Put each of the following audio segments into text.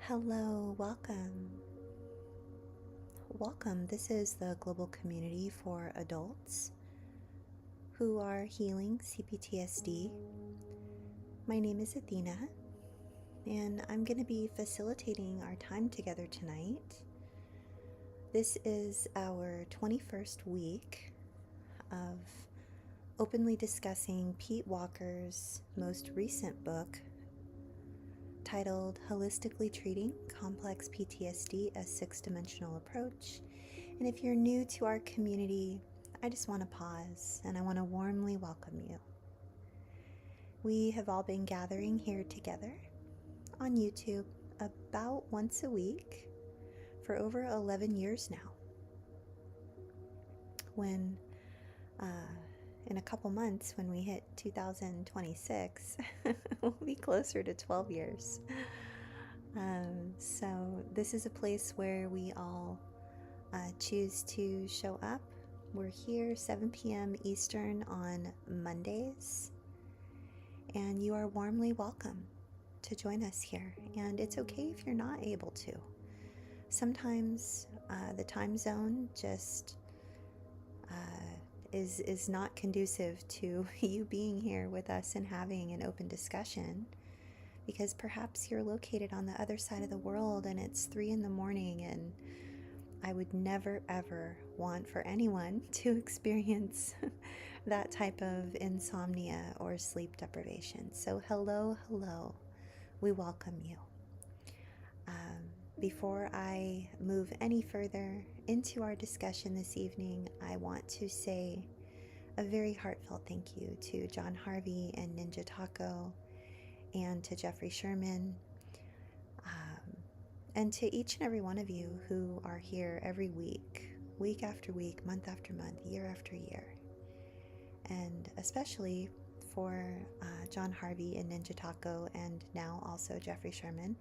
Hello, welcome. Welcome. This is the global community for adults who are healing CPTSD. My name is Athena, and I'm going to be facilitating our time together tonight. This is our 21st week of openly discussing Pete Walker's most recent book, titled Holistically Treating Complex PTSD: A Six-Dimensional Approach. And if you're new to our community, I just want to pause and I want to warmly welcome you. We have all been gathering here together on YouTube about once a week for over 11 years now. When in a couple months, when we hit 2026, we'll be closer to 12 years. So this is a place where we all choose to show up. We're here 7 p.m. Eastern on Mondays, and you are warmly welcome to join us here. And it's okay if you're not able to. Sometimes the time zone just is not conducive to you being here with us and having an open discussion, because perhaps you're located on the other side of the world and it's 3 in the morning, and I would never ever want for anyone to experience that type of insomnia or sleep deprivation. So hello, we welcome you. Before I move any further into our discussion this evening, I want to say a very heartfelt thank you to John Harvey and Ninja Taco, and to Jeffrey Sherman, and to each and every one of you who are here every week, week after week, month after month, year after year. And especially for John Harvey and Ninja Taco, and now also Jeffrey Sherman,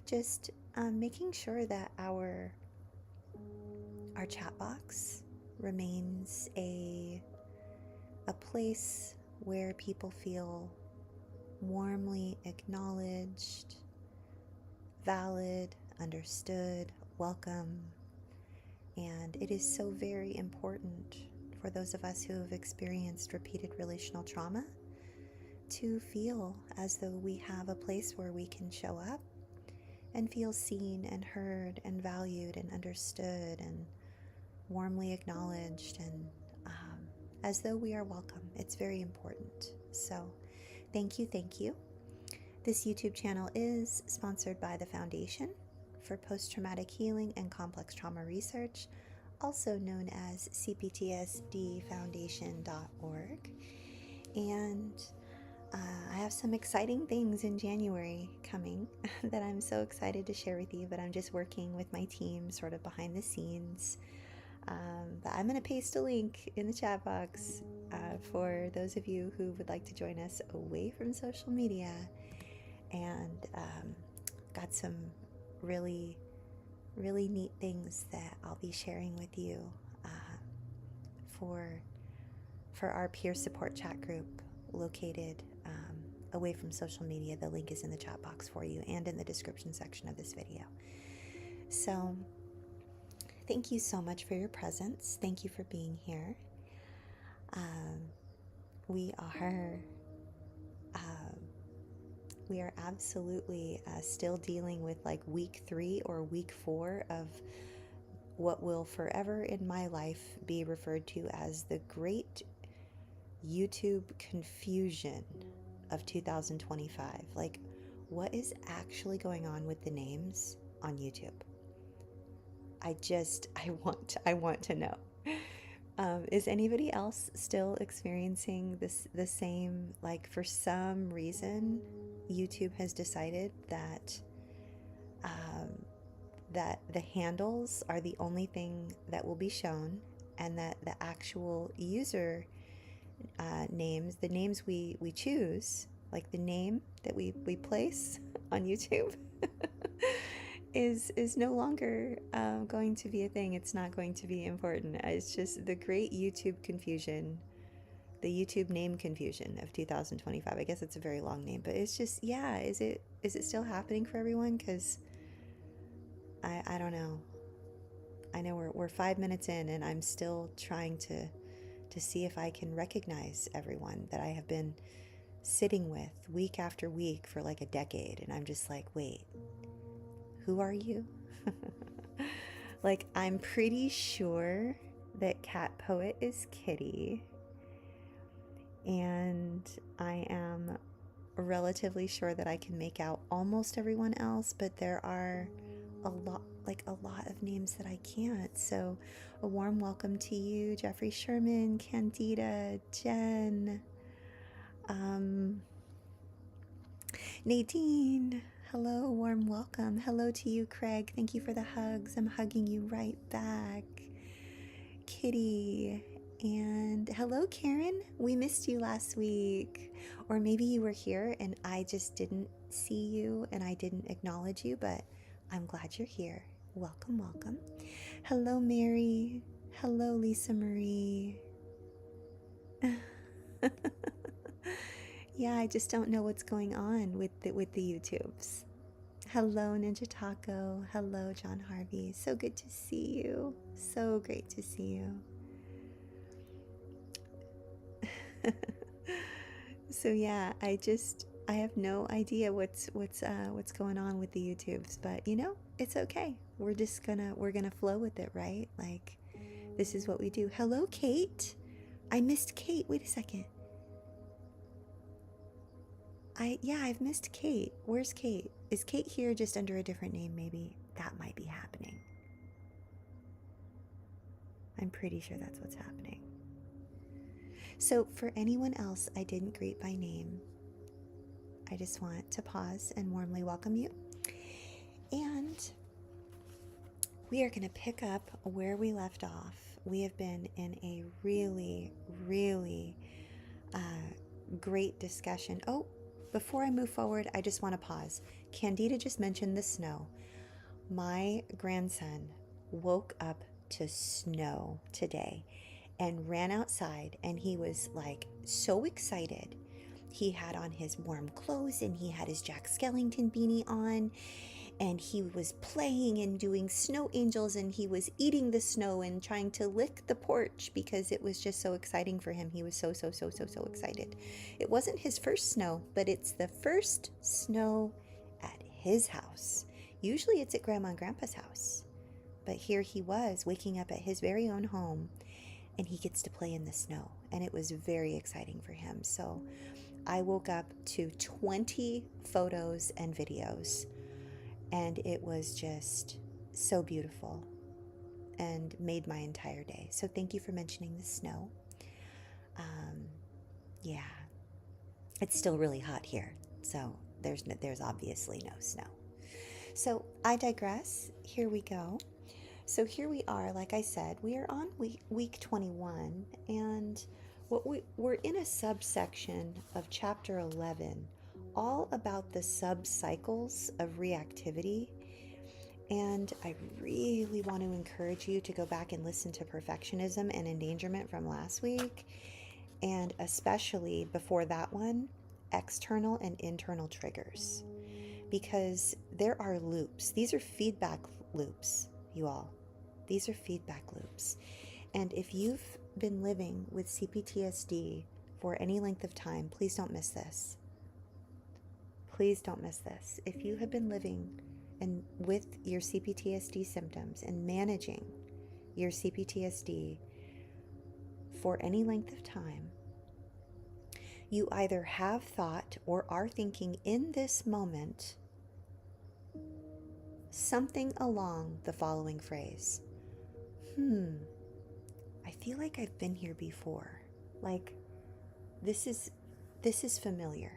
just making sure that our chat box remains a place where people feel warmly acknowledged, valid, understood, welcome. And it is so very important for those of us who have experienced repeated relational trauma to feel as though we have a place where we can show up and feel seen and heard and valued and understood and warmly acknowledged, and as though we are welcome. It's very important. So thank you. This YouTube channel is sponsored by the Foundation for Post-Traumatic Healing and Complex Trauma Research, also known as CPTSDfoundation.org. And I have some exciting things in January coming that I'm so excited to share with you, but I'm just working with my team sort of behind the scenes. But I'm going to paste a link in the chat box for those of you who would like to join us away from social media, and got some really neat things that I'll be sharing with you for our peer support chat group located away from social media. The link is in the chat box for you and in the description section of this video. So thank you so much for your presence. Thank you for being here. We are absolutely still dealing with like week 3 or week 4 of what will forever in my life be referred to as the great YouTube confusion of 2025. Like, what is actually going on with the names on YouTube? I want to know. Is anybody else still experiencing the same, like, for some reason YouTube has decided that that the handles are the only thing that will be shown, and that the actual user names, the names we choose, like the name that we place on YouTube is no longer going to be a thing. It's not going to be important. It's just the great YouTube confusion, the YouTube name confusion of 2025. I guess it's a very long name, but it's just, yeah, is it still happening for everyone? Because I don't know. I know we're 5 minutes in, and I'm still trying to see if I can recognize everyone that I have been sitting with week after week for like a decade. And I'm just like, wait, who are you? Like, I'm pretty sure that Cat Poet is Kitty, and I am relatively sure that I can make out almost everyone else, but there are a lot of names that I can't. So, a warm welcome to you, Jeffrey Sherman, Candida, Jen, um, Nadine. Hello, warm welcome. Hello to you, Craig. Thank you for the hugs. I'm hugging you right back. Kitty. And hello, Karen. We missed you last week. Or maybe you were here and I just didn't see you and I didn't acknowledge you, but I'm glad you're here. Welcome, welcome. Hello, Mary. Hello, Lisa Marie. Yeah, I just don't know what's going on with the YouTubes. Hello, Ninja Taco. Hello, John Harvey. So good to see you. So great to see you. So yeah, I have no idea what's going on with the YouTubes, but you know, it's okay. We're gonna flow with it, right? Like, this is what we do. Hello, Kate. I missed Kate. Wait a second. I've missed Kate. Where's Kate? Is Kate here just under a different name maybe? That might be happening. I'm pretty sure that's what's happening. So, for anyone else I didn't greet by name, I just want to pause and warmly welcome you. And we are going to pick up where we left off. We have been in a really, really great discussion. Oh, before I move forward, I just want to pause. Candida just mentioned the snow. My grandson woke up to snow today and ran outside, and he was like so excited. He had on his warm clothes and he had his Jack Skellington beanie on, and he was playing and doing snow angels, and he was eating the snow and trying to lick the porch because it was just so exciting for him. He was so excited. It wasn't his first snow, but it's the first snow at his house. Usually it's at Grandma and Grandpa's house, but here he was waking up at his very own home, and he gets to play in the snow, and it was very exciting for him. So I woke up to 20 photos and videos, and it was just so beautiful and made my entire day. So thank you for mentioning the snow. Yeah, it's still really hot here, so there's obviously no snow. So I digress. Here we go. So here we are. Like I said, we are on week 21, and we're in a subsection of chapter 11, all about the sub-cycles of reactivity. And I really want to encourage you to go back and listen to perfectionism and endangerment from last week, and especially before that one, external and internal triggers, because there are loops. These are feedback loops, you all. These are feedback loops. And if you've been living with CPTSD for any length of time, please don't miss this. Please don't miss this. If you have been living and with your CPTSD symptoms and managing your CPTSD for any length of time, you either have thought or are thinking in this moment something along the following phrase. I feel like I've been here before. Like, this is familiar.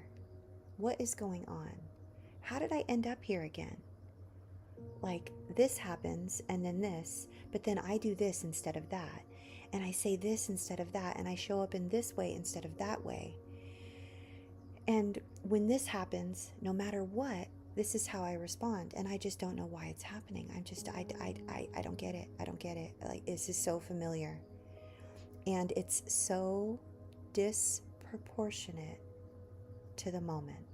What is going on? How did I end up here again? Like, this happens and then this, but then I do this instead of that. And I say this instead of that, and I show up in this way instead of that way. And when this happens, no matter what, this is how I respond, and I just don't know why it's happening. I don't get it. I don't get it. Like, this is so familiar. And it's so disproportionate to the moment.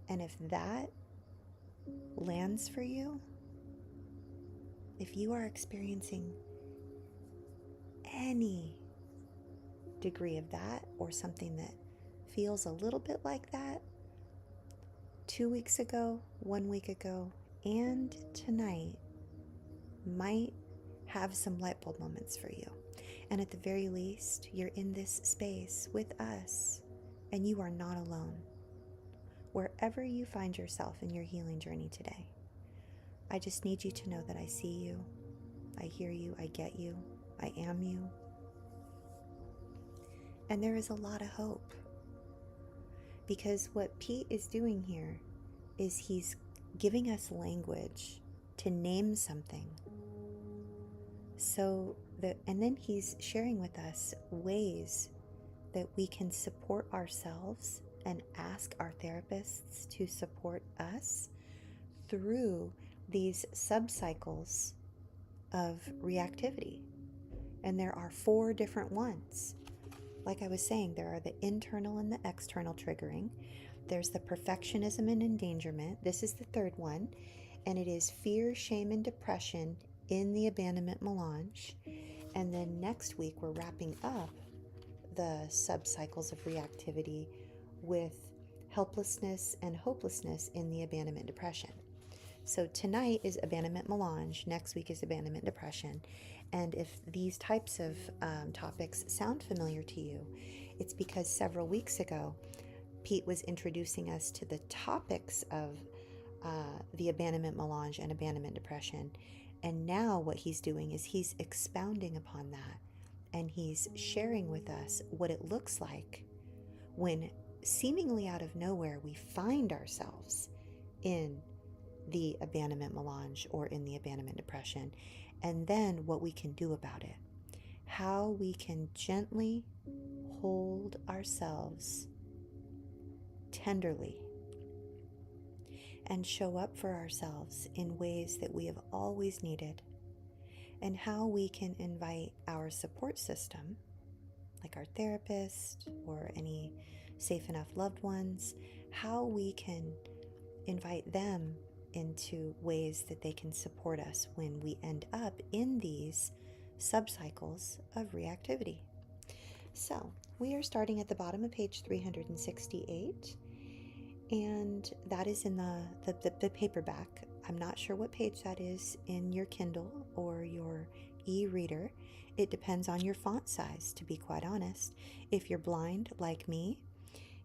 And if that lands for you, if you are experiencing any degree of that or something that feels a little bit like that, 2 weeks ago, 1 week ago, and tonight might have some light bulb moments for you. And at the very least, you're in this space with us, and you are not alone. Wherever you find yourself in your healing journey today, I just need you to know that I see you, I hear you, I get you, I am you. And there is a lot of hope. Because what Pete is doing here is he's giving us language to name something. And then he's sharing with us ways that we can support ourselves and ask our therapists to support us through these subcycles of reactivity. And there are 4 different ones. Like I was saying, there are the internal and the external triggering. There's the perfectionism and endangerment. This is the 3rd one. And it is fear, shame, and depression in the abandonment melange. And then next week, we're wrapping up the subcycles of reactivity with helplessness and hopelessness in the abandonment depression. So tonight is abandonment melange. Next week is abandonment depression. And if these types of topics sound familiar to you, it's because several weeks ago, Pete was introducing us to the topics of the abandonment melange and abandonment depression. And now what he's doing is he's expounding upon that. And he's sharing with us what it looks like when seemingly out of nowhere we find ourselves in the abandonment melange or in the abandonment depression, and then what we can do about it. How we can gently hold ourselves tenderly and show up for ourselves in ways that we have always needed, and how we can invite our support system, like our therapist or any safe enough loved ones, how we can invite them into ways that they can support us when we end up in these subcycles of reactivity. So we are starting at the bottom of page 368, and that is in the paperback. I'm not sure what page that is in your Kindle or your e-reader. It depends on your font size, to be quite honest. If you're blind like me,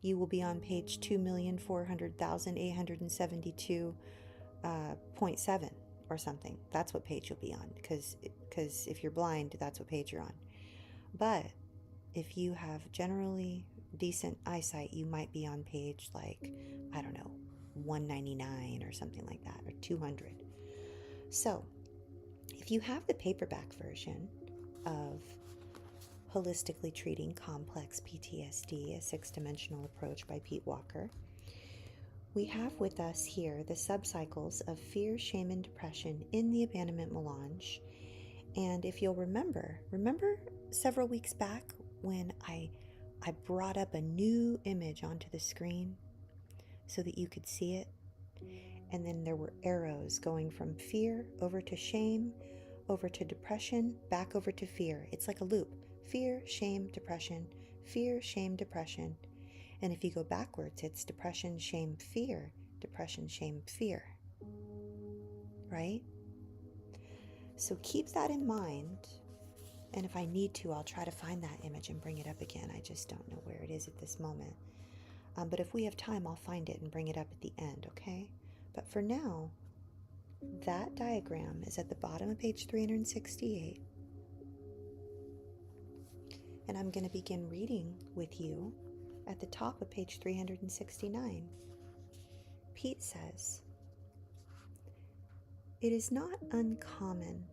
you will be on page 2,400,872.7 or something. That's what page you'll be on, because if you're blind, that's what page you're on. But if you have generally decent eyesight, you might be on page, like, I don't know, 199 or something like that, or 200. So if you have the paperback version of Holistically Treating Complex PTSD, a 6-dimensional approach by Pete Walker, we have with us here the subcycles of fear, shame, and depression in the abandonment melange. And if you'll remember several weeks back when I brought up a new image onto the screen so that you could see it, and then there were arrows going from fear over to shame, over to depression, back over to fear. It's like a loop. Fear, shame, depression, fear, shame, depression. And if you go backwards, it's depression, shame, fear, depression, shame, fear. Right? So keep that in mind. And if I need to, I'll try to find that image and bring it up again. I just don't know where it is at this moment. But if we have time, I'll find it and bring it up at the end, okay? But for now, that diagram is at the bottom of page 368. And I'm going to begin reading with you at the top of page 369. Pete says, "It is not uncommon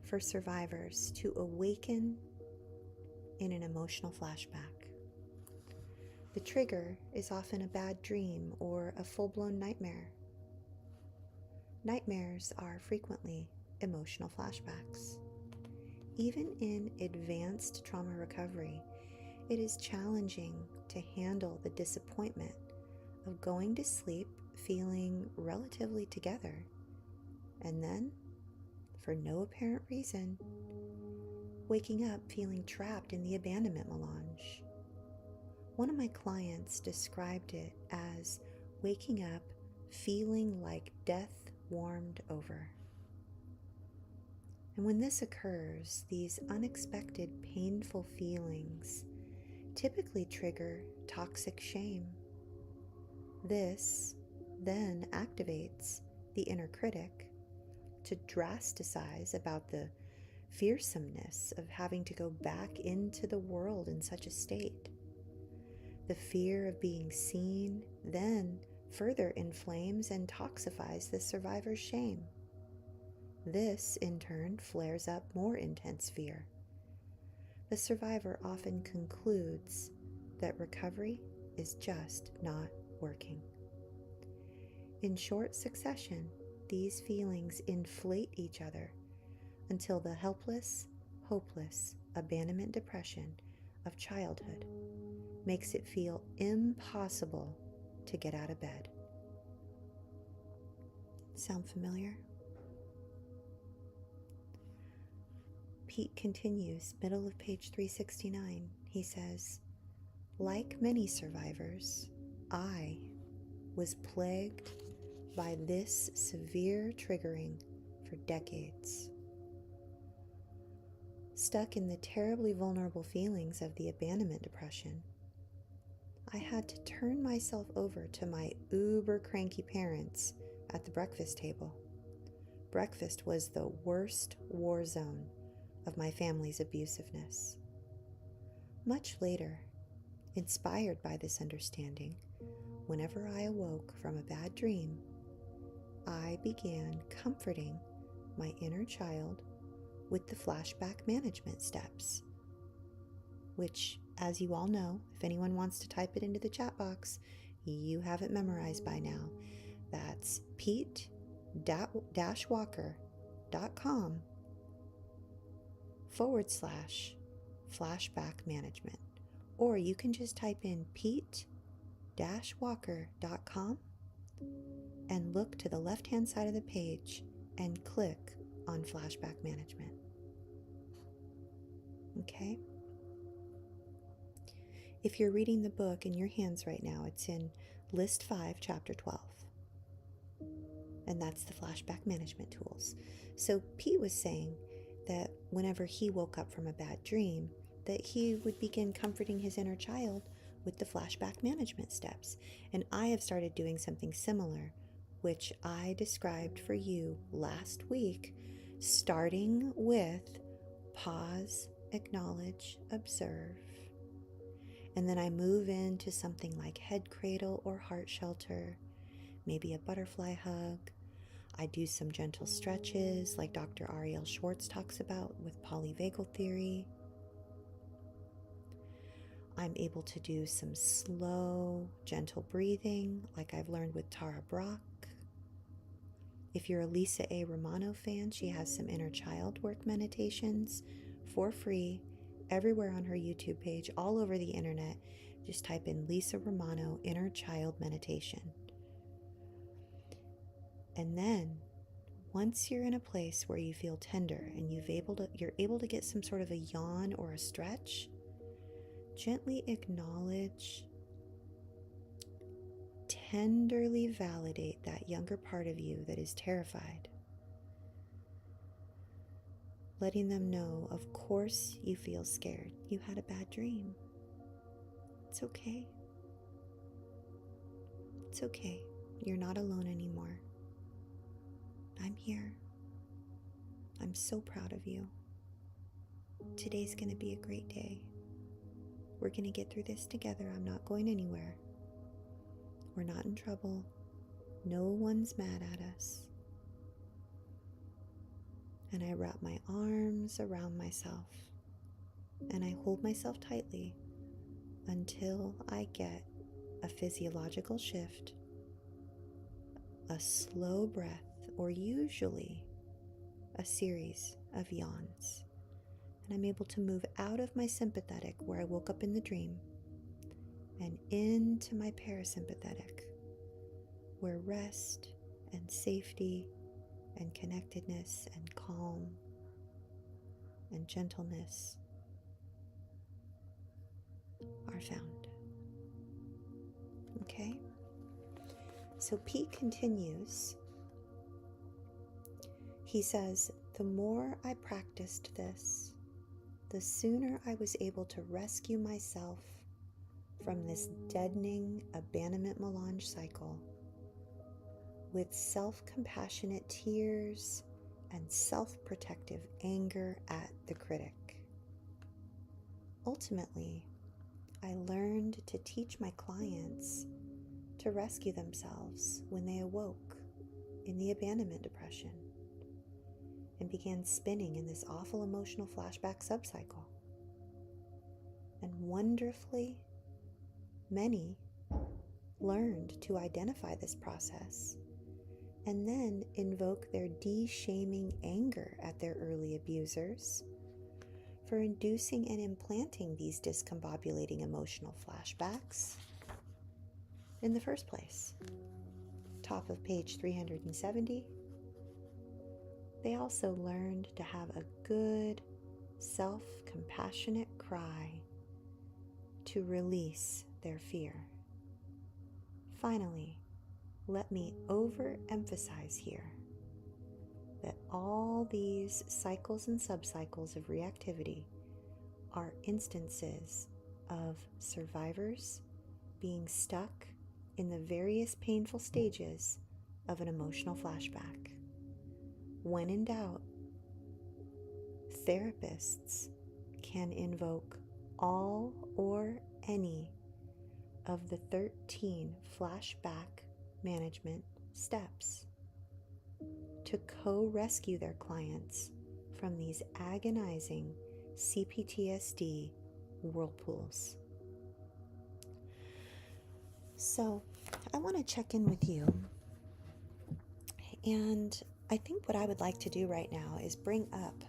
for survivors to awaken in an emotional flashback. The trigger is often a bad dream or a full-blown nightmare. Nightmares are frequently emotional flashbacks. Even in advanced trauma recovery, it is challenging to handle the disappointment of going to sleep feeling relatively together, and then, for no apparent reason, waking up feeling trapped in the abandonment melange. One of my clients described it as waking up feeling like death warmed over. And when this occurs, these unexpected painful feelings typically trigger toxic shame. This then activates the inner critic to drasticize about the fearsomeness of having to go back into the world in such a state. The fear of being seen then further inflames and toxifies the survivor's shame. This, in turn, flares up more intense fear. The survivor often concludes that recovery is just not working. In short succession, these feelings inflate each other until the helpless, hopeless abandonment depression of childhood makes it feel impossible to get out of bed. Sound familiar? Pete continues, middle of page 369. He says, like many survivors, I was plagued by this severe triggering for decades. Stuck in the terribly vulnerable feelings of the abandonment depression, I had to turn myself over to my uber cranky parents at the breakfast table. Breakfast was the worst war zone of my family's abusiveness. Much later, inspired by this understanding, whenever I awoke from a bad dream, I began comforting my inner child with the flashback management steps, which, as you all know, if anyone wants to type it into the chat box, you have it memorized by now. That's pete-walker.com/flashback management. Or you can just type in pete-walker.com and look to the left-hand side of the page and click on flashback management. Okay? If you're reading the book in your hands right now, it's in List 5, Chapter 12. And that's the flashback management tools. So Pete was saying that whenever he woke up from a bad dream, that he would begin comforting his inner child with the flashback management steps. And I have started doing something similar, which I described for you last week, starting with pause, acknowledge, observe. And then I move into something like head cradle or heart shelter, maybe a butterfly hug. I do some gentle stretches like Dr. Ariel Schwartz talks about with polyvagal theory. I'm able to do some slow, gentle breathing like I've learned with Tara Brach. If you're a Lisa A. Romano fan, she has some inner child work meditations for free everywhere on her YouTube page, all over the internet. Just type in Lisa Romano Inner Child Meditation. And then, once you're in a place where you feel tender and you're able to get some sort of a yawn or a stretch, gently acknowledge, tenderly validate that younger part of you that is terrified, letting them know, of course you feel scared. You had a bad dream. It's okay. It's okay. You're not alone anymore. I'm here. I'm so proud of you. Today's going to be a great day. We're going to get through this together. I'm not going anywhere. We're not in trouble. No one's mad at us. And I wrap my arms around myself and I hold myself tightly until I get a physiological shift, a slow breath, or usually a series of yawns. And I'm able to move out of my sympathetic, where I woke up in the dream, and into my parasympathetic, where rest and safety and connectedness and calm and gentleness are found. Okay? So Pete continues. He says, the more I practiced this, the sooner I was able to rescue myself from this deadening abandonment melange cycle with self-compassionate tears and self-protective anger at the critic. Ultimately, I learned to teach my clients to rescue themselves when they awoke in the abandonment depression and began spinning in this awful emotional flashback subcycle. And wonderfully, many learned to identify this process and then invoke their de-shaming anger at their early abusers for inducing and implanting these discombobulating emotional flashbacks in the first place. Top of page 370. They also learned to have a good, self-compassionate cry to release their fear. Finally, let me overemphasize here that all these cycles and subcycles of reactivity are instances of survivors being stuck in the various painful stages of an emotional flashback. When in doubt, therapists can invoke all or any of the 13 flashback management steps to co-rescue their clients from these agonizing CPTSD whirlpools. So I want to check in with you, and I think what I would like to do right now is bring up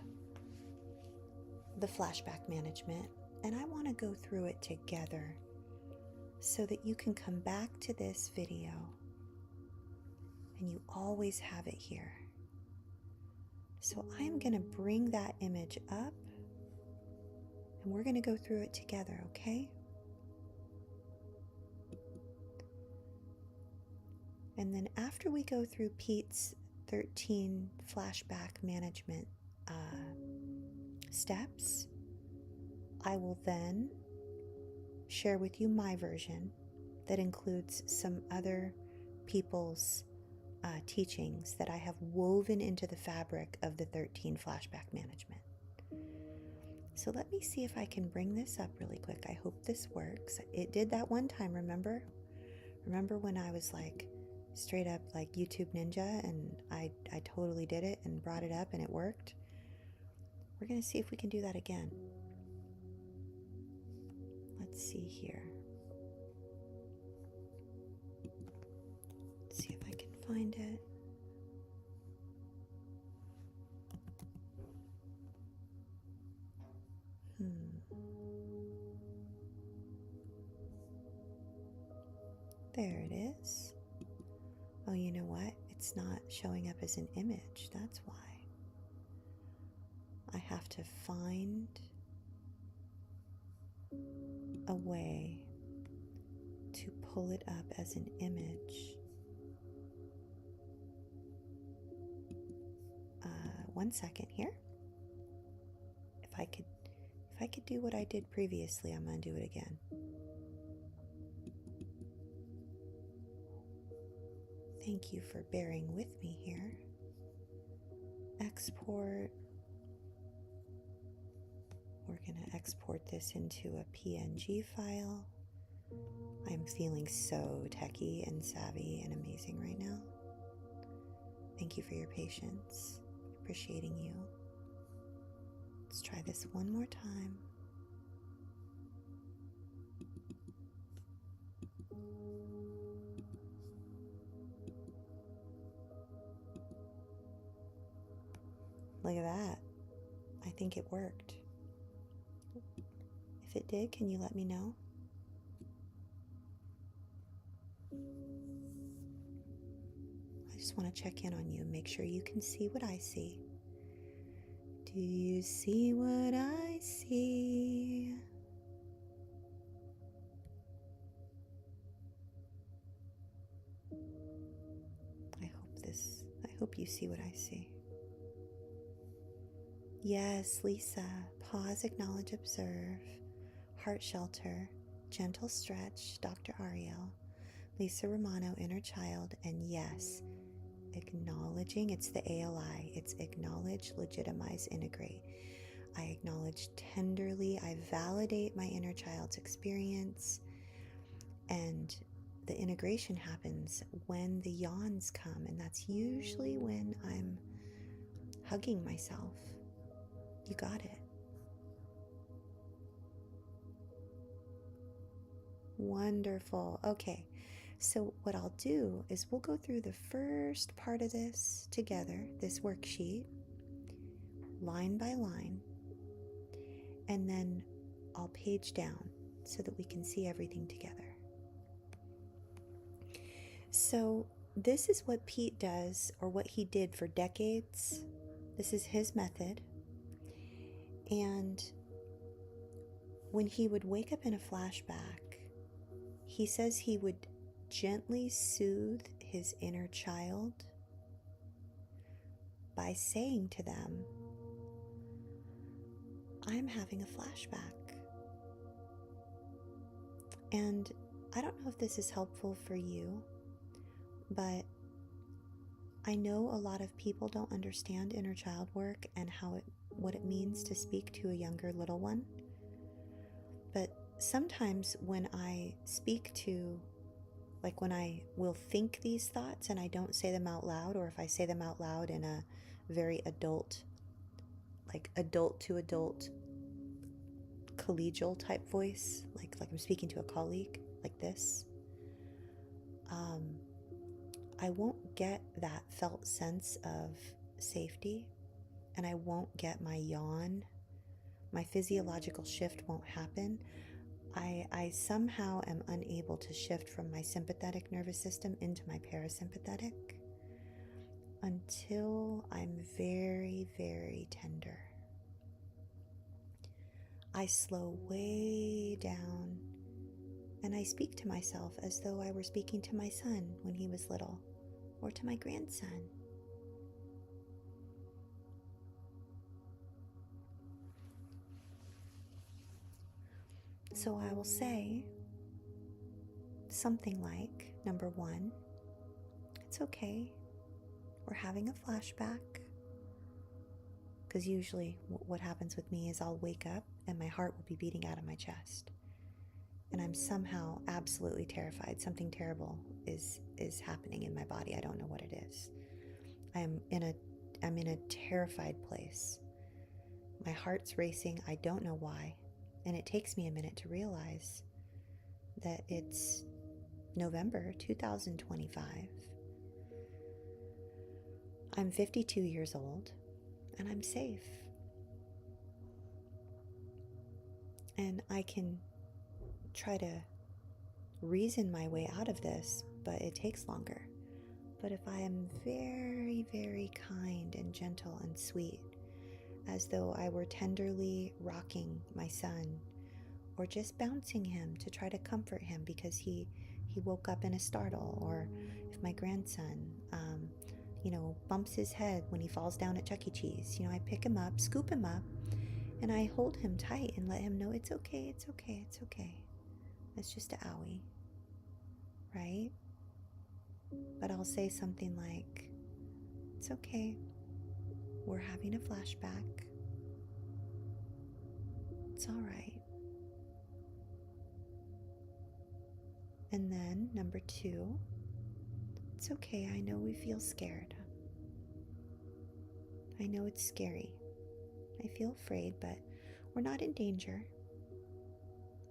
the flashback management, and I want to go through it together so that you can come back to this video and you always have it here. So I'm going to bring that image up and we're going to go through it together, okay? And then after we go through Pete's 13 flashback management steps, I will then share with you my version that includes some other people's teachings that I have woven into the fabric of the 13 flashback management. So let me see if I can bring this up really quick. I hope this works. It did that one time, remember? Remember when I was like straight up like YouTube ninja and I totally did it and brought it up and it worked? We're going to see if we can do that again. Let's see here. Let's see if I can find it. There it is. Oh, you know what? It's not showing up as an image. That's why. I have to find a way to pull it up as an image. One second here. If I could do what I did previously, I'm going to do it again. Thank you for bearing with me here. Export. We're going to export this into a PNG file. I'm feeling so techie and savvy and amazing right now. Thank you for your patience. Appreciating you. Let's try this one more time. Look at that. I think it worked. If it did, can you let me know? just want to check in on you, make sure you can see what I see. Do you see what I see? I hope you see what I see. Yes, Lisa, pause, acknowledge, observe, heart shelter, gentle stretch, Dr. Ariel, Lisa Romano, inner child, and yes, acknowledging, it's the ALI, it's acknowledge, legitimize, integrate. I acknowledge tenderly, I validate my inner child's experience, and the integration happens when the yawns come, and that's usually when I'm hugging myself. You got it. Wonderful. Okay, so what I'll do is we'll go through the first part of this together, this worksheet, line by line, and then I'll page down so that we can see everything together. So this is what Pete does, or what he did for decades. This is his method. And when he would wake up in a flashback, he says he would gently soothe his inner child by saying to them, I'm having a flashback. And I don't know if this is helpful for you, but I know a lot of people don't understand inner child work and what it means to speak to a younger little one. But sometimes when I speak to, like when I will think these thoughts and I don't say them out loud, or if I say them out loud in a very adult, like adult to adult, collegial type voice, like I'm speaking to a colleague, like this, I won't get that felt sense of safety, and I won't get my yawn. My physiological shift won't happen. I somehow am unable to shift from my sympathetic nervous system into my parasympathetic until I'm very, very tender. I slow way down and I speak to myself as though I were speaking to my son when he was little, or to my grandson. So I will say something like, number one, it's okay, we're having a flashback. Because usually what happens with me is I'll wake up and my heart will be beating out of my chest. And I'm somehow absolutely terrified. Something terrible is happening in my body. I don't know what it is. I'm in a terrified place. My heart's racing. I don't know why. And it takes me a minute to realize that it's November 2025. I'm 52 years old and I'm safe. And I can try to reason my way out of this, but it takes longer. But if I am very, very kind and gentle and sweet, as though I were tenderly rocking my son, or just bouncing him to try to comfort him because he woke up in a startle, or if my grandson, bumps his head when he falls down at Chuck E. Cheese, I pick him up, scoop him up, and I hold him tight and let him know it's okay, it's okay, it's okay. It's just a owie, right? But I'll say something like, it's okay, we're having a flashback. It's all right. And then number two, it's okay, I know we feel scared. I know it's scary. I feel afraid, but we're not in danger.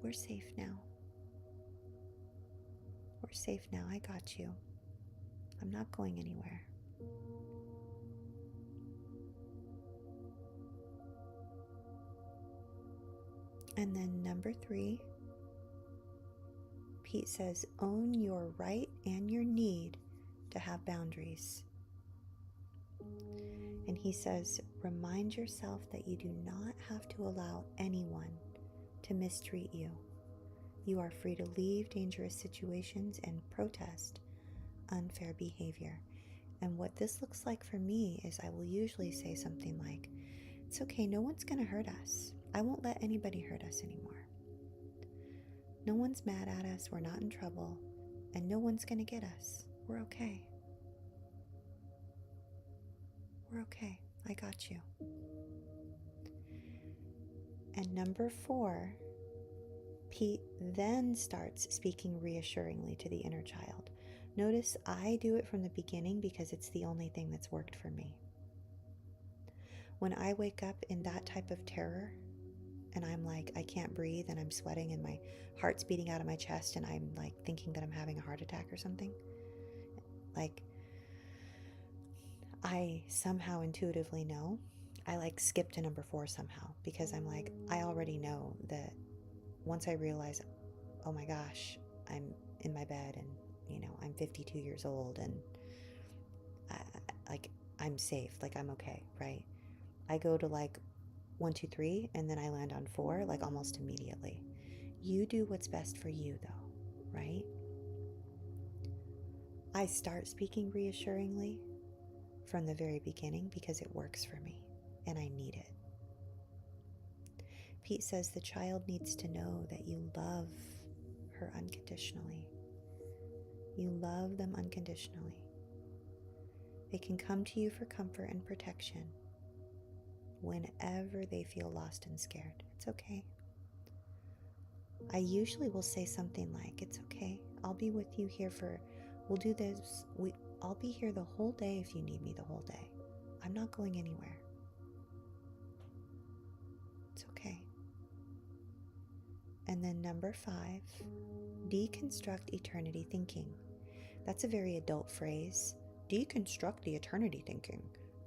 We're safe now. We're safe now. I got you. I'm not going anywhere. And then number three, Pete says, own your right and your need to have boundaries. And he says, remind yourself that you do not have to allow anyone to mistreat you. You are free to leave dangerous situations and protest unfair behavior. And what this looks like for me is I will usually say something like, it's okay, no one's going to hurt us. I won't let anybody hurt us anymore. No one's mad at us, we're not in trouble, and no one's going to get us. We're okay. We're okay. I got you. And number 4, Pete then starts speaking reassuringly to the inner child. Notice I do it from the beginning because it's the only thing that's worked for me. When I wake up in that type of terror and I'm like, I can't breathe and I'm sweating and my heart's beating out of my chest and I'm like thinking that I'm having a heart attack or something, like I somehow intuitively know. I like skip to number 4 somehow because I'm like, I already know that once I realize, oh my gosh, I'm in my bed and I'm 52 years old and I'm safe, like I'm okay, right? I go to like 1, 2, 3, and then I land on 4, like almost immediately. You do what's best for you though, right? I start speaking reassuringly from the very beginning because it works for me and I need it. Pete says the child needs to know that you love her unconditionally. You love them unconditionally. They can come to you for comfort and protection whenever they feel lost and scared. It's okay. I usually will say something like, it's okay. I'll be with you here we'll do this. I'll be here the whole day if you need me the whole day. I'm not going anywhere. It's okay. And then number 5, deconstruct eternity thinking. That's a very adult phrase. Deconstruct the eternity thinking,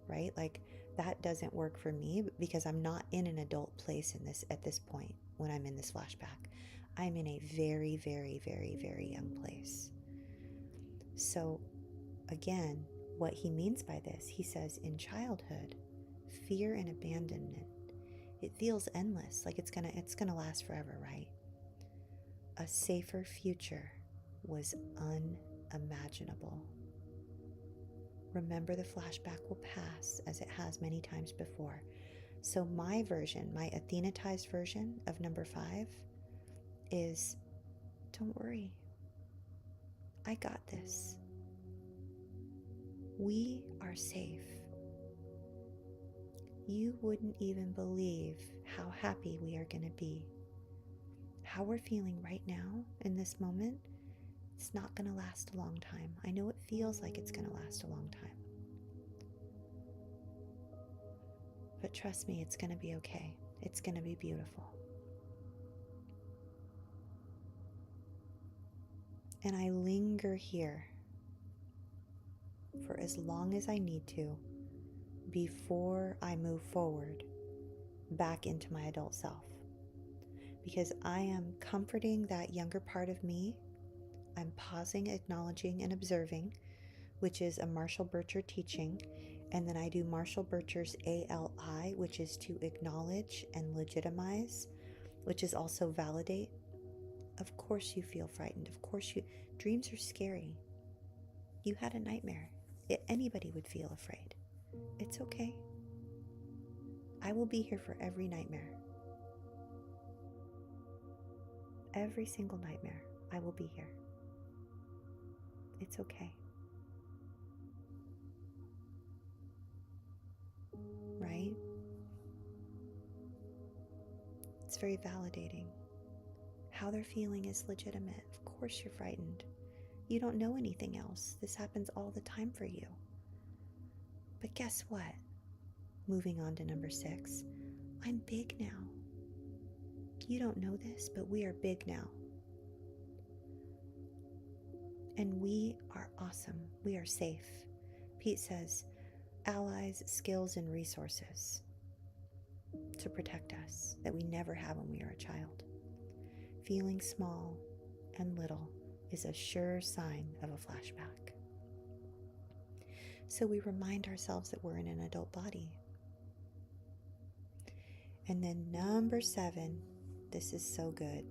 right? Like that doesn't work for me because I'm not in an adult place at this point when I'm in this flashback. I'm in a very, very, very, very young place. So again, what he means by this, he says in childhood, fear and abandonment, it feels endless, like it's gonna last forever, right? A safer future was unimaginable. Remember, the flashback will pass as it has many times before. So my version, my Athenatized version of number 5 is, don't worry. I got this. We are safe. You wouldn't even believe how happy we are going to be. How we're feeling right now in this moment, it's not going to last a long time. I know it feels like it's going to last a long time. But trust me, it's going to be okay. It's going to be beautiful. And I linger here for as long as I need to before I move forward back into my adult self. Because I am comforting that younger part of me. I'm pausing, acknowledging, and observing, which is a Marshall Bircher teaching. And then I do Marshall Bircher's ALI, which is to acknowledge and legitimize, which is also validate. Of course you feel frightened. Of course dreams are scary. You had a nightmare. Anybody would feel afraid. It's okay. I will be here for every nightmare. Every single nightmare, I will be here. It's okay. Right? It's very validating. How they're feeling is legitimate. Of course you're frightened. You don't know anything else. This happens all the time for you. But guess what? Moving on to number 6. I'm big now. You don't know this, but we are big now. And we are awesome. We are safe. Pete says, allies, skills, and resources to protect us that we never had when we were a child. Feeling small and little is a sure sign of a flashback. So we remind ourselves that we're in an adult body. And then number 7, this is so good.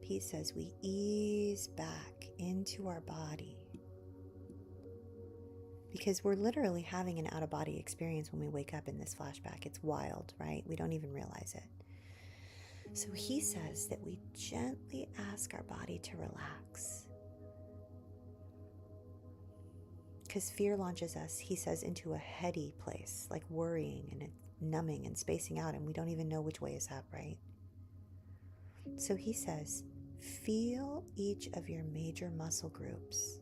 Pete says we ease back into our body, because we're literally having an out-of-body experience when we wake up in this flashback. It's wild, right? We don't even realize it. So he says that we gently ask our body to relax, because fear launches us, he says, into a heady place, like worrying and numbing and spacing out, and we don't even know which way is up, right? So he says, feel each of your major muscle groups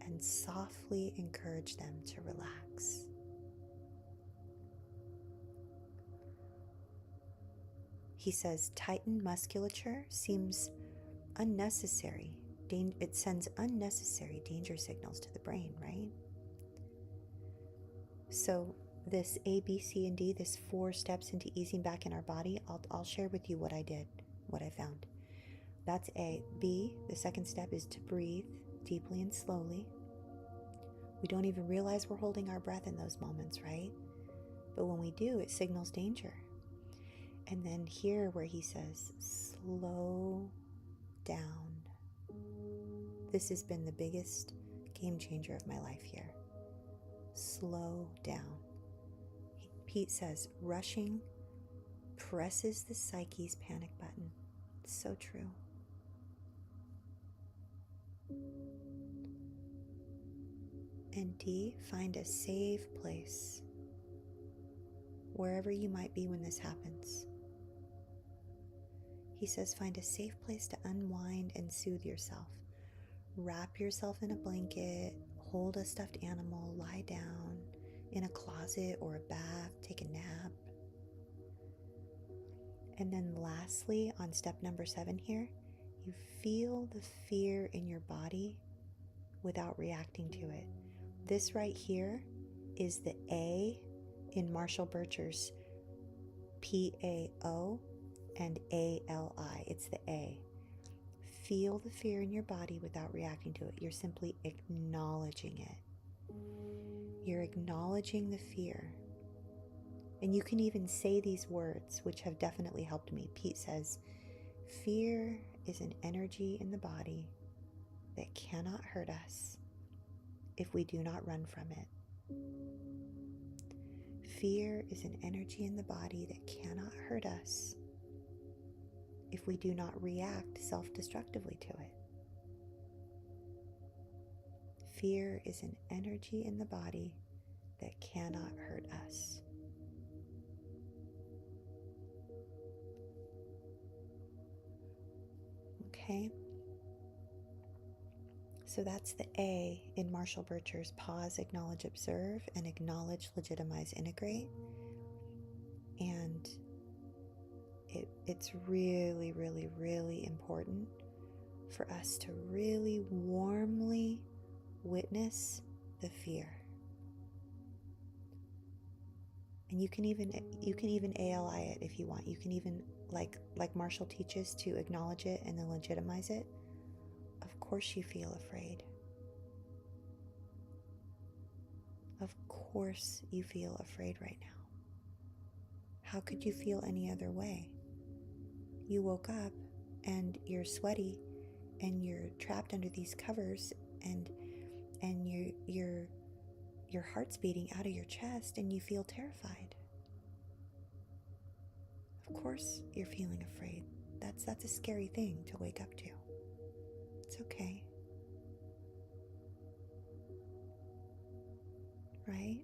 and softly encourage them to relax. He says, tightened musculature seems unnecessary. It sends unnecessary danger signals to the brain, right? So this A, B, C, and D, this 4 steps into easing back in our body, I'll share with you what I did, what I found. That's A. B, the second step is to breathe deeply and slowly. We don't even realize we're holding our breath in those moments, right? But when we do, it signals danger. And then here where he says, slow down. This has been the biggest game changer of my life here. Slow down. Pete says, rushing presses the psyche's panic button. It's so true. And D, find a safe place, wherever you might be when this happens. He says, find a safe place to unwind and soothe yourself. Wrap yourself in a blanket, hold a stuffed animal, lie down in a closet or a bath, take a nap. And then lastly, on step number 7 here, you feel the fear in your body without reacting to it. This right here is the A in Marshall Bircher's PAO and ALI. It's the A. Feel the fear in your body without reacting to it. You're simply acknowledging it. You're acknowledging the fear. And you can even say these words, which have definitely helped me. Pete says, fear is an energy in the body that cannot hurt us if we do not run from it. Fear is an energy in the body that cannot hurt us if we do not react self-destructively to it. Fear is an energy in the body that cannot hurt us. Okay? So that's the A in Marshall Bircher's pause, acknowledge, observe, and acknowledge, legitimize, integrate. And it's really, really, really important for us to really warmly witness the fear. And you can even ALI it if you want. You can even, like Marshall teaches, to acknowledge it and then legitimize it. Of course you feel afraid. Of course you feel afraid right now. How could you feel any other way? You woke up and you're sweaty and you're trapped under these covers and your heart's beating out of your chest and you feel terrified. Of course you're feeling afraid. That's a scary thing to wake up to. It's okay. Right?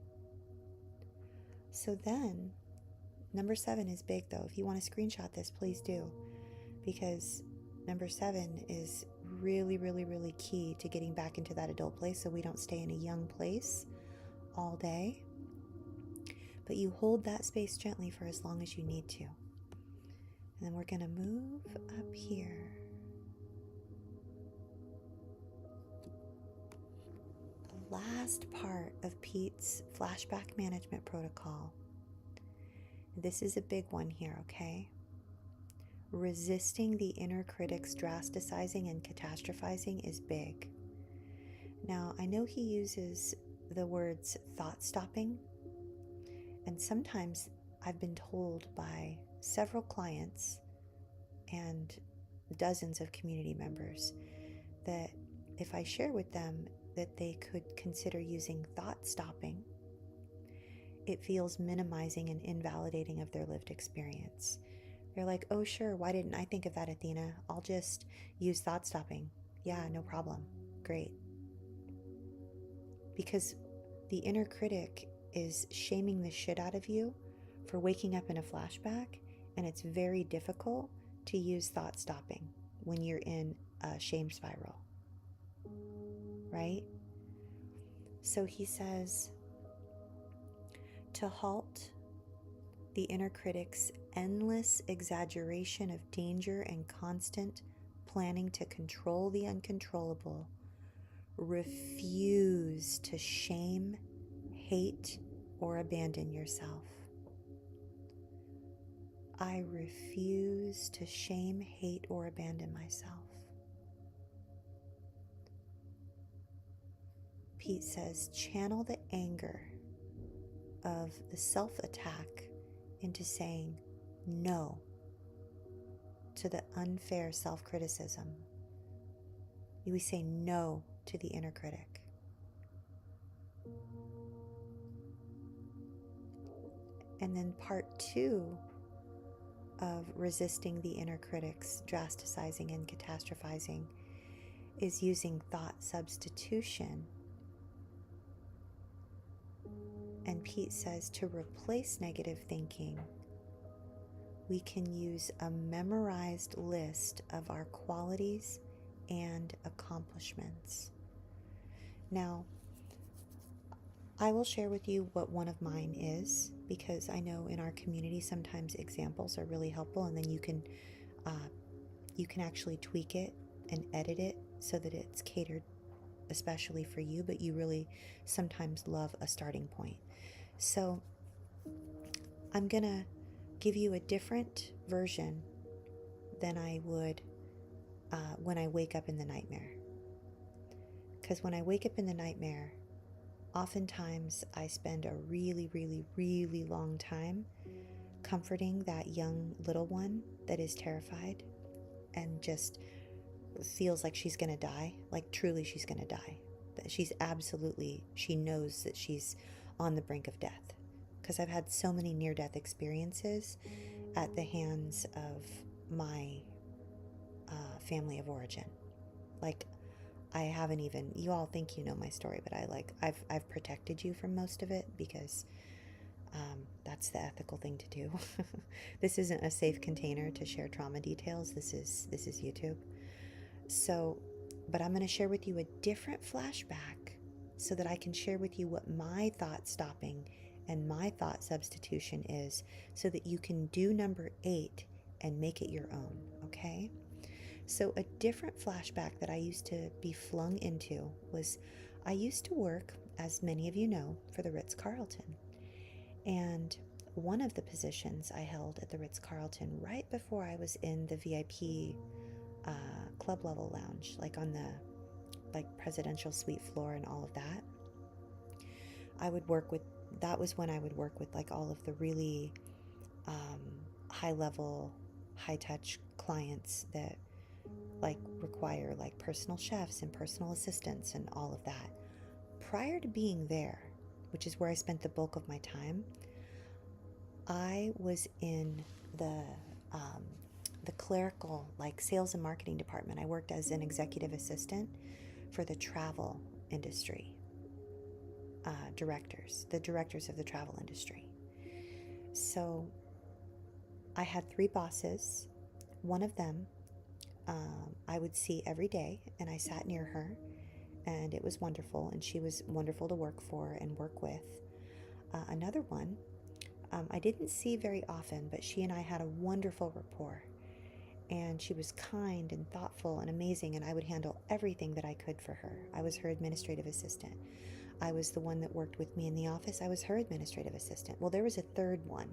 So then, number 7 is big though. If you want to screenshot this, please do. Because number 7 is really, really, really key to getting back into that adult place so we don't stay in a young place all day. But you hold that space gently for as long as you need to. And then we're going to move up here. The last part of Pete's flashback management protocol. This is a big one here, okay? Resisting the inner critic's drasticizing and catastrophizing is big. Now, I know he uses the words thought stopping. And sometimes I've been told by several clients and dozens of community members that if I share with them that they could consider using thought stopping, it feels minimizing and invalidating of their lived experience. They're like, oh, sure, why didn't I think of that, Athena? I'll just use thought stopping. Yeah, no problem. Great. Because the inner critic is shaming the shit out of you for waking up in a flashback, and it's very difficult to use thought stopping when you're in a shame spiral, right? So he says to halt the inner critic's endless exaggeration of danger and constant planning to control the uncontrollable, refuse to shame, hate, or abandon yourself. I refuse to shame, hate, or abandon myself. Pete says, channel the anger of the self-attack into saying no to the unfair self-criticism. We say no to the inner critic. And then part 2 of resisting the inner critic's drasticizing and catastrophizing is using thought substitution. And Pete says to replace negative thinking, we can use a memorized list of our qualities and accomplishments. Now, I will share with you what one of mine is, because I know in our community sometimes examples are really helpful, and then you can actually tweak it and edit it so that it's catered especially for you, but you really sometimes love a starting point. So I'm gonna give you a different version than I would when I wake up in the nightmare. Because when I wake up in the nightmare, oftentimes I spend a really, really, really long time comforting that young little one that is terrified and just feels like she's going to die, like truly she's going to die. She knows that she's on the brink of death. Because I've had so many near-death experiences at the hands of my family of origin. Like, I haven't even, you all think you know my story, but I've protected you from most of it because that's the ethical thing to do. This isn't a safe container to share trauma details. This is YouTube. So, but I'm going to share with you a different flashback so that I can share with you what my thought stopping and my thought substitution is, so that you can do number 8 and make it your own, okay? So a different flashback that I used to be flung into was, I used to work, as many of you know, for the Ritz-Carlton. And one of the positions I held at the Ritz-Carlton right before I was in the VIP club level lounge, like on the presidential suite floor and all of that, that was when I would work with like all of the really high level, high touch clients that like require like personal chefs and personal assistants and all of that. Prior to being there, which is where I spent the bulk of my time, I was in the clerical, like sales and marketing department. I worked as an executive assistant for the travel industry, the directors of the travel industry. So I had 3 bosses. One of them I would see every day, and I sat near her, and it was wonderful, and she was wonderful to work for and work with. Another one I didn't see very often, but she and I had a wonderful rapport, and she was kind and thoughtful and amazing, and I would handle everything that I could for her. I was her administrative assistant. I was the one that worked with me in the office. I was her administrative assistant. Well, there was a third one,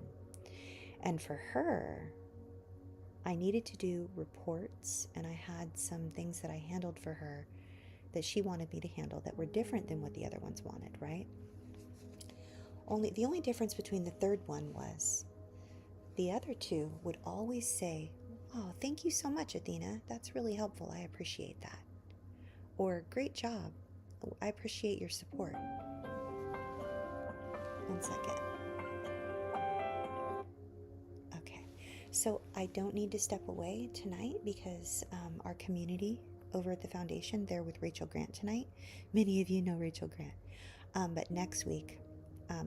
and for her, I needed to do reports, and I had some things that I handled for her that she wanted me to handle that were different than what the other ones wanted, right? The only difference between the third one was the other two would always say, "Oh, thank you so much, Athena. That's really helpful. I appreciate that." Or, "Great job. I appreciate your support." One second. Okay. So I don't need to step away tonight because our community over at the foundation, they're with Rachel Grant tonight. Many of you know Rachel Grant. But next week,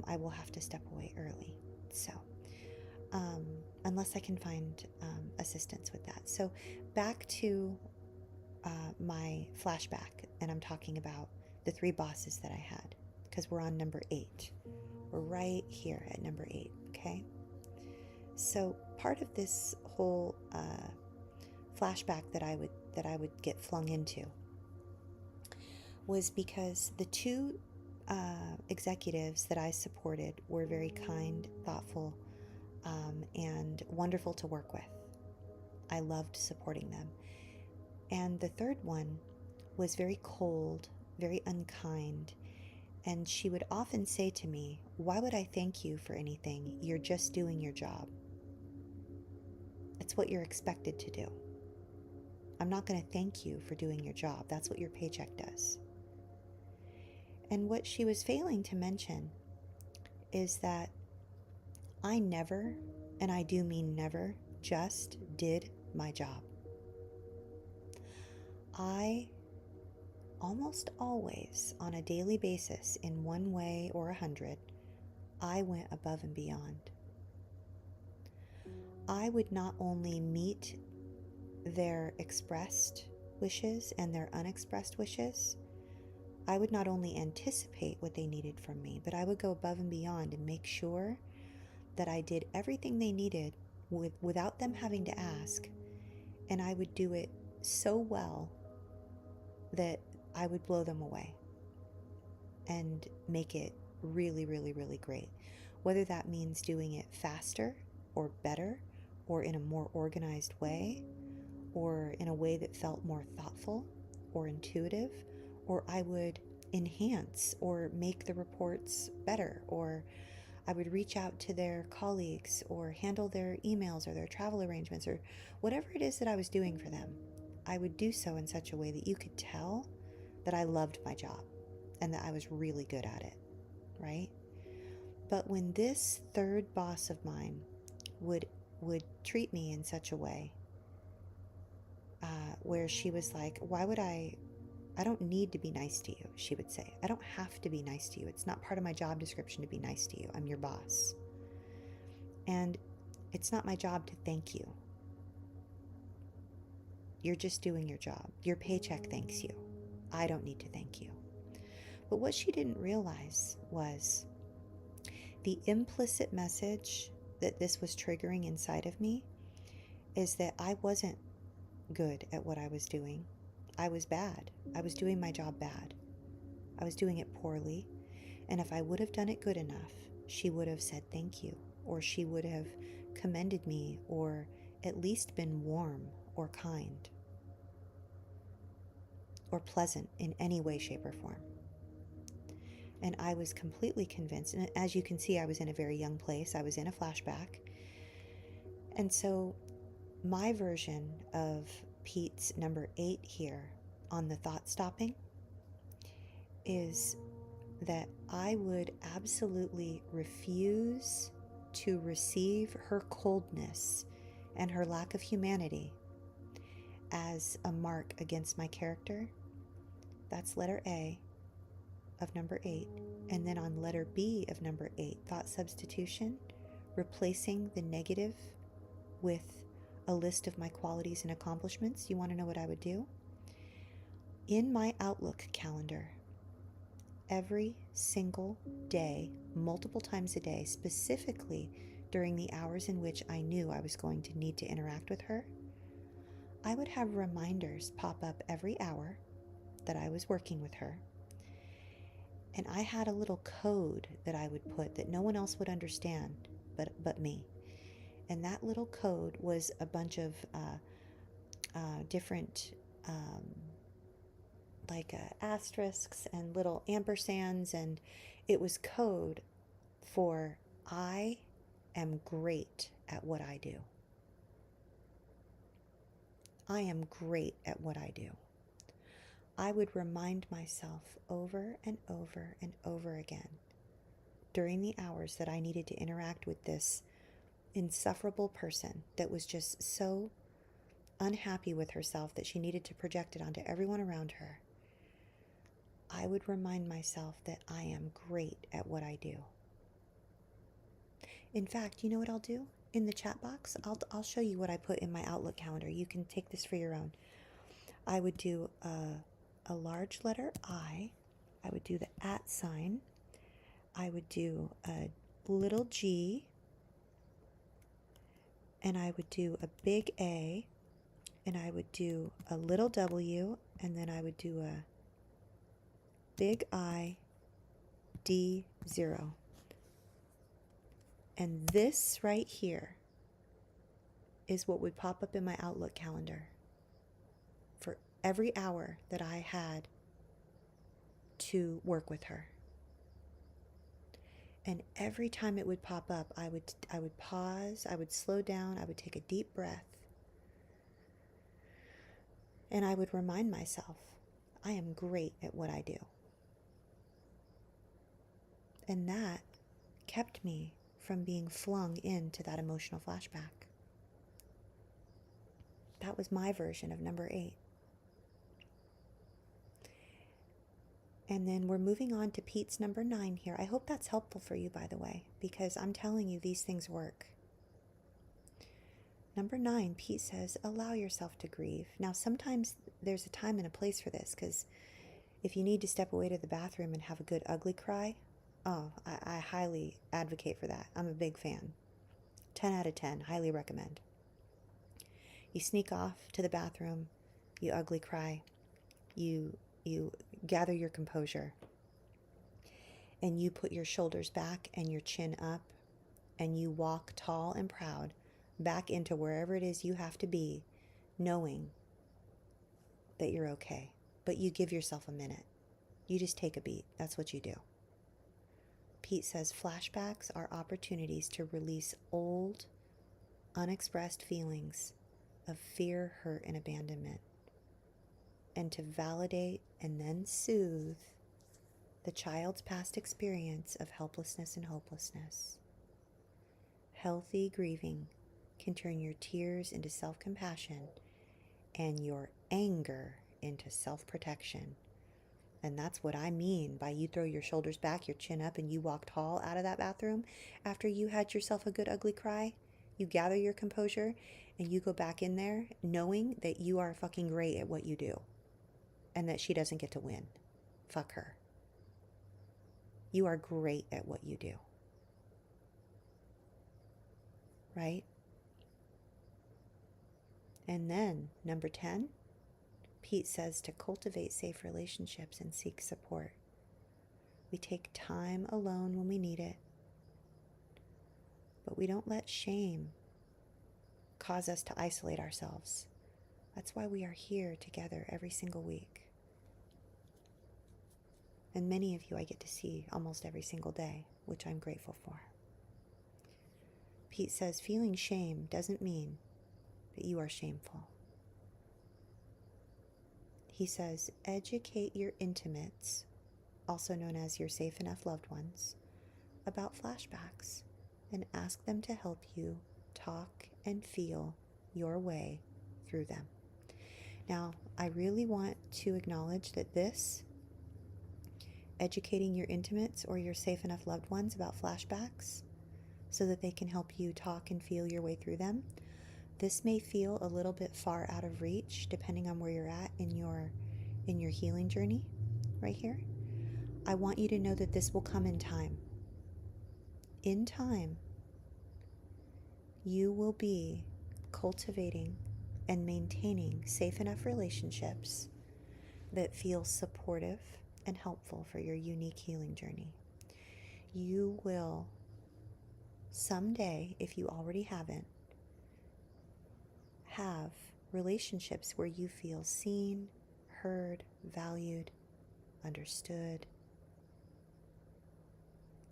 I will have to step away early. So, unless I can find assistance with that. So, back to my flashback, and I'm talking about the 3 bosses that I had, because we're on number 8. We're right here at number 8, okay? So part of this whole flashback that I would get flung into was because the 2 executives that I supported were very kind, thoughtful, and wonderful to work with. I loved supporting them. And the third one was very cold, very unkind, and she would often say to me, "Why would I thank you for anything? You're just doing your job. It's what you're expected to do. I'm not going to thank you for doing your job. That's what your paycheck does." And what she was failing to mention is that I never, and I do mean never, just did my job. I almost always, on a daily basis, in one way or 100, I went above and beyond. I would not only meet their expressed wishes and their unexpressed wishes, I would not only anticipate what they needed from me, but I would go above and beyond and make sure that I did everything they needed without them having to ask, and I would do it so well that I would blow them away and make it really, really, really great. Whether that means doing it faster or better or in a more organized way or in a way that felt more thoughtful or intuitive, or I would enhance or make the reports better, or I would reach out to their colleagues or handle their emails or their travel arrangements or whatever it is that I was doing for them. I would do so in such a way that you could tell that I loved my job and that I was really good at it, right? But when this third boss of mine would treat me in such a way where she was like, "Why would I don't need to be nice to you," she would say. "I don't have to be nice to you. It's not part of my job description to be nice to you. I'm your boss. And it's not my job to thank you. You're just doing your job. Your paycheck thanks you. I don't need to thank you." But what she didn't realize was the implicit message that this was triggering inside of me is that I wasn't good at what I was doing. I was bad. I was doing my job bad. I was doing it poorly. And if I would have done it good enough, she would have said thank you, or she would have commended me, or at least been warm or kind or pleasant in any way, shape, or form. And I was completely convinced, and as you can see, I was in a very young place. I was in a flashback. And so my version of Pete's number 8 here on the thought stopping is that I would absolutely refuse to receive her coldness and her lack of humanity as a mark against my character. That's letter A of number 8. And then on letter B of number 8, thought substitution, replacing the negative with a list of my qualities and accomplishments. You want to know what I would do? In my Outlook calendar, every single day, multiple times a day, specifically during the hours in which I knew I was going to need to interact with her, I would have reminders pop up every hour that I was working with her. And I had a little code that I would put that no one else would understand but me. And that little code was a bunch of different like asterisks and little ampersands, and it was code for I am great at what I do. I am great at what I do. I would remind myself over and over and over again during the hours that I needed to interact with this insufferable person that was just so unhappy with herself that she needed to project it onto everyone around her. I would remind myself that I am great at what I do. In fact, you know what I'll do? In the chat box, I'll show you what I put in my Outlook calendar. You can take this for your own. I would do a large letter I would do the @ sign, I would do a little g, and I would do a big A, and I would do a little w, and then I would do a big I, D0. And this right here is what would pop up in my Outlook calendar for every hour that I had to work with her. And every time it would pop up, I would pause, I would slow down, I would take a deep breath, and I would remind myself, I am great at what I do. And that kept me from being flung into that emotional flashback. That was my version of number 8. And then we're moving on to Pete's number 9 here. I hope that's helpful for you, by the way, because I'm telling you, these things work. Number 9, Pete says, allow yourself to grieve. Now, sometimes there's a time and a place for this, because if you need to step away to the bathroom and have a good ugly cry, I highly advocate for that. I'm a big fan. 10 out of 10, highly recommend. You sneak off to the bathroom, you ugly cry, you gather your composure, and you put your shoulders back and your chin up, and you walk tall and proud back into wherever it is you have to be, knowing that you're okay. But you give yourself a minute. You just take a beat. That's what you do. Pete says flashbacks are opportunities to release old, unexpressed feelings of fear, hurt, and abandonment, and to validate and then soothe the child's past experience of helplessness and hopelessness. Healthy grieving can turn your tears into self-compassion and your anger into self-protection. And that's what I mean by you throw your shoulders back, your chin up, and you walk tall out of that bathroom after you had yourself a good ugly cry. You gather your composure and you go back in there knowing that you are fucking great at what you do and that she doesn't get to win. Fuck her. You are great at what you do. Right? And then, number 10, Pete says to cultivate safe relationships and seek support. We take time alone when we need it, but we don't let shame cause us to isolate ourselves. That's why we are here together every single week. And many of you I get to see almost every single day, which I'm grateful for. Pete says feeling shame doesn't mean that you are shameful. He says educate your intimates, also known as your safe enough loved ones, about flashbacks and ask them to help you talk and feel your way through them. Now, I really want to acknowledge that this, educating your intimates or your safe enough loved ones about flashbacks so that they can help you talk and feel your way through them, this may feel a little bit far out of reach depending on where you're at in your healing journey right here. I want you to know that this will come in time. In time, you will be cultivating and maintaining safe enough relationships that feel supportive and helpful for your unique healing journey. You will someday, if you already haven't, have relationships where you feel seen, heard, valued, understood.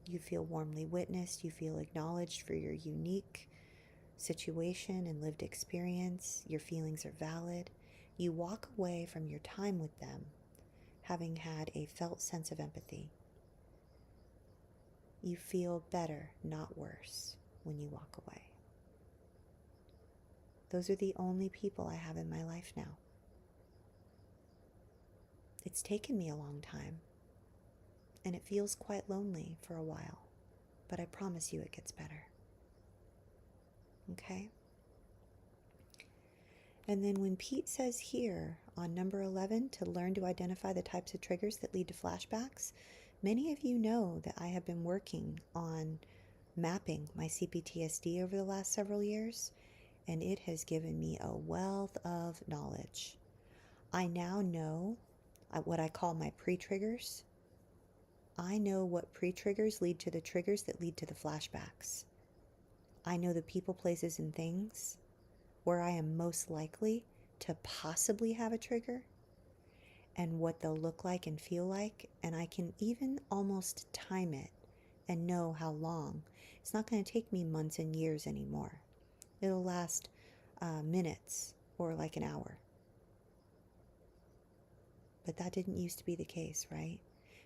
You feel warmly witnessed. You feel acknowledged for your unique situation and lived experience. Your feelings are valid. You walk away from your time with them having had a felt sense of empathy. You feel better, not worse, when you walk away. Those are the only people I have in my life now. It's taken me a long time, and it feels quite lonely for a while, but I promise you it gets better. Okay? And then when Pete says here on number 11 to learn to identify the types of triggers that lead to flashbacks, many of you know that I have been working on mapping my CPTSD over the last several years, and it has given me a wealth of knowledge. I now know what I call my pre-triggers. I know what pre-triggers lead to the triggers that lead to the flashbacks. I know the people, places, and things where I am most likely to possibly have a trigger and what they'll look like and feel like, and I can even almost time it and know how long. It's not going to take me months and years anymore. It'll last minutes or like an hour. But that didn't used to be the case, right?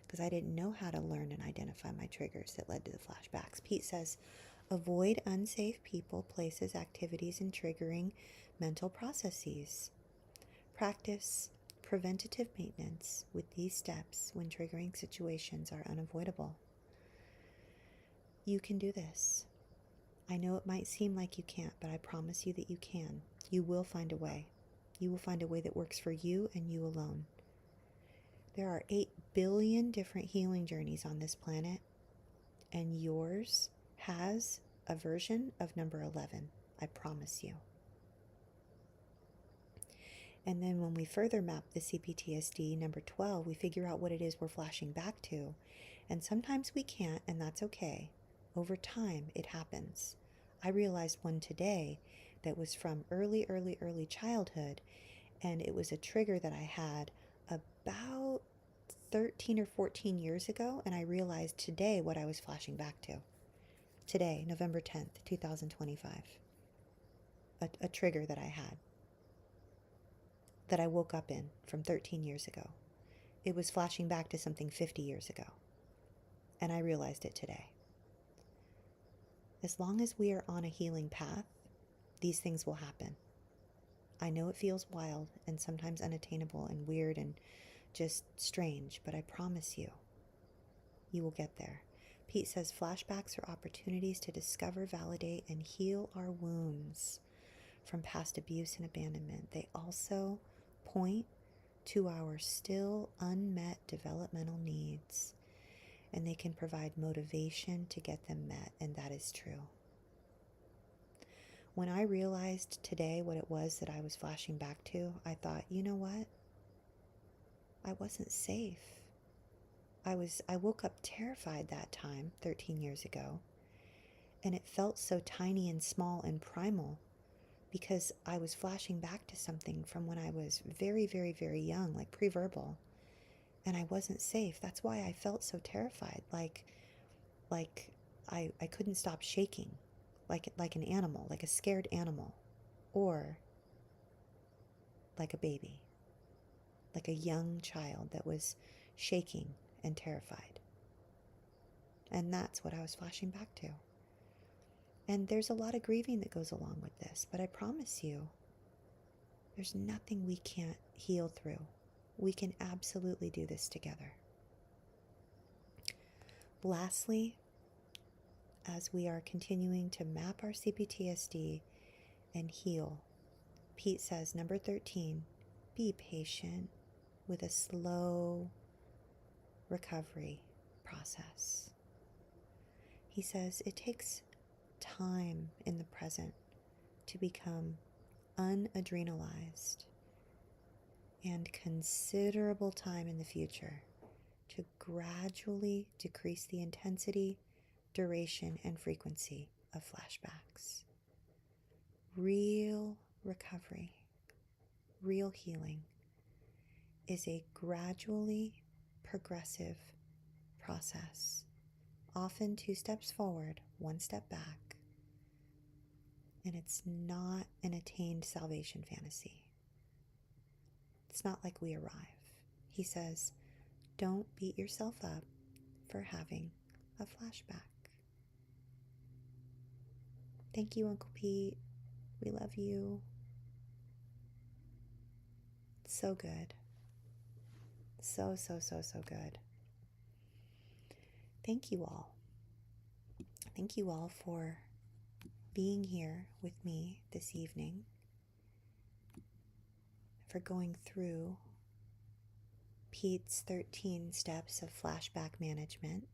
Because I didn't know how to learn and identify my triggers that led to the flashbacks. Pete says, avoid unsafe people, places, activities, and triggering mental processes. Practice preventative maintenance with these steps when triggering situations are unavoidable. You can do this. I know it might seem like you can't, but I promise you that you can. You will find a way. You will find a way that works for you and you alone. There are 8 billion different healing journeys on this planet, and yours has a version of number 11. I promise you. And then when we further map the CPTSD number 12, we figure out what it is we're flashing back to. And sometimes we can't, and that's okay. Over time, it happens. I realized one today that was from early childhood, and it was a trigger that I had about 13 or 14 years ago, and I realized today what I was flashing back to. Today, November 10th, 2025. A trigger that I had, that I woke up in from 13 years ago. It was flashing back to something 50 years ago, and I realized it today. As long as we are on a healing path, these things will happen. I know it feels wild and sometimes unattainable and weird and just strange, but I promise you, you will get there. Pete says flashbacks are opportunities to discover, validate, and heal our wounds from past abuse and abandonment. They also point to our still unmet developmental needs, and they can provide motivation to get them met, and that is true. When I realized today what it was that I was flashing back to, I thought, you know what? I wasn't safe. I woke up terrified that time, 13 years ago, and it felt so tiny and small and primal because I was flashing back to something from when I was very, very, very young, like pre-verbal, and I wasn't safe. That's why I felt so terrified, like I couldn't stop shaking, like an animal, like a scared animal, or like a baby, like a young child that was shaking and terrified. And that's what I was flashing back to. And there's a lot of grieving that goes along with this, but I promise you, there's nothing we can't heal through. We can absolutely do this together. Lastly, as we are continuing to map our CPTSD and heal, Pete says, number 13, be patient with a slow recovery process. He says it takes time in the present to become unadrenalized and considerable time in the future to gradually decrease the intensity, duration, and frequency of flashbacks. Real recovery, real healing is a gradually progressive process, often 2 steps forward, 1 step back, and it's not an attained salvation fantasy. It's not like we arrive. He says, don't beat yourself up for having a flashback. Thank you, Uncle Pete. We love you. So good. So good. Thank you all. Thank you all for being here with me this evening, for going through Pete's 13 steps of flashback management.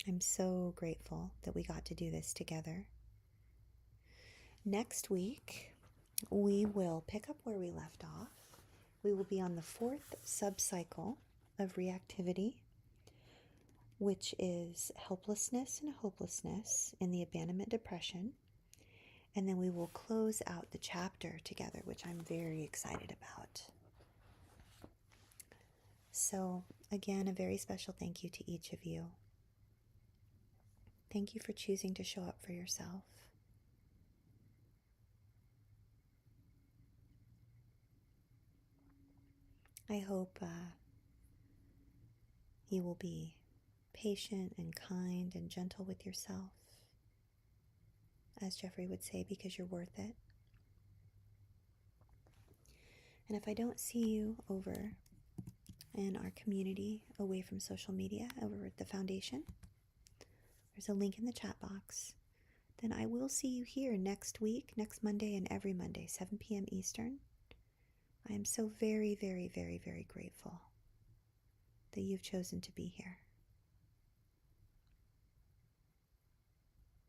I'm so grateful that we got to do this together. Next week, we will pick up where we left off. We will be on the 4th subcycle of reactivity, which is helplessness and hopelessness in the abandonment depression. And then we will close out the chapter together, which I'm very excited about. So, again, a very special thank you to each of you. Thank you for choosing to show up for yourself. I hope you will be patient and kind and gentle with yourself, as Jeffrey would say, because you're worth it. And if I don't see you over in our community away from social media, over at the foundation, there's a link in the chat box, then I will see you here next week, next Monday, and every Monday, 7 p.m. Eastern. I am so very, very, very, very grateful that you've chosen to be here.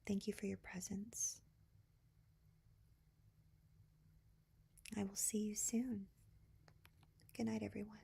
Thank you for your presence. I will see you soon. Good night, everyone.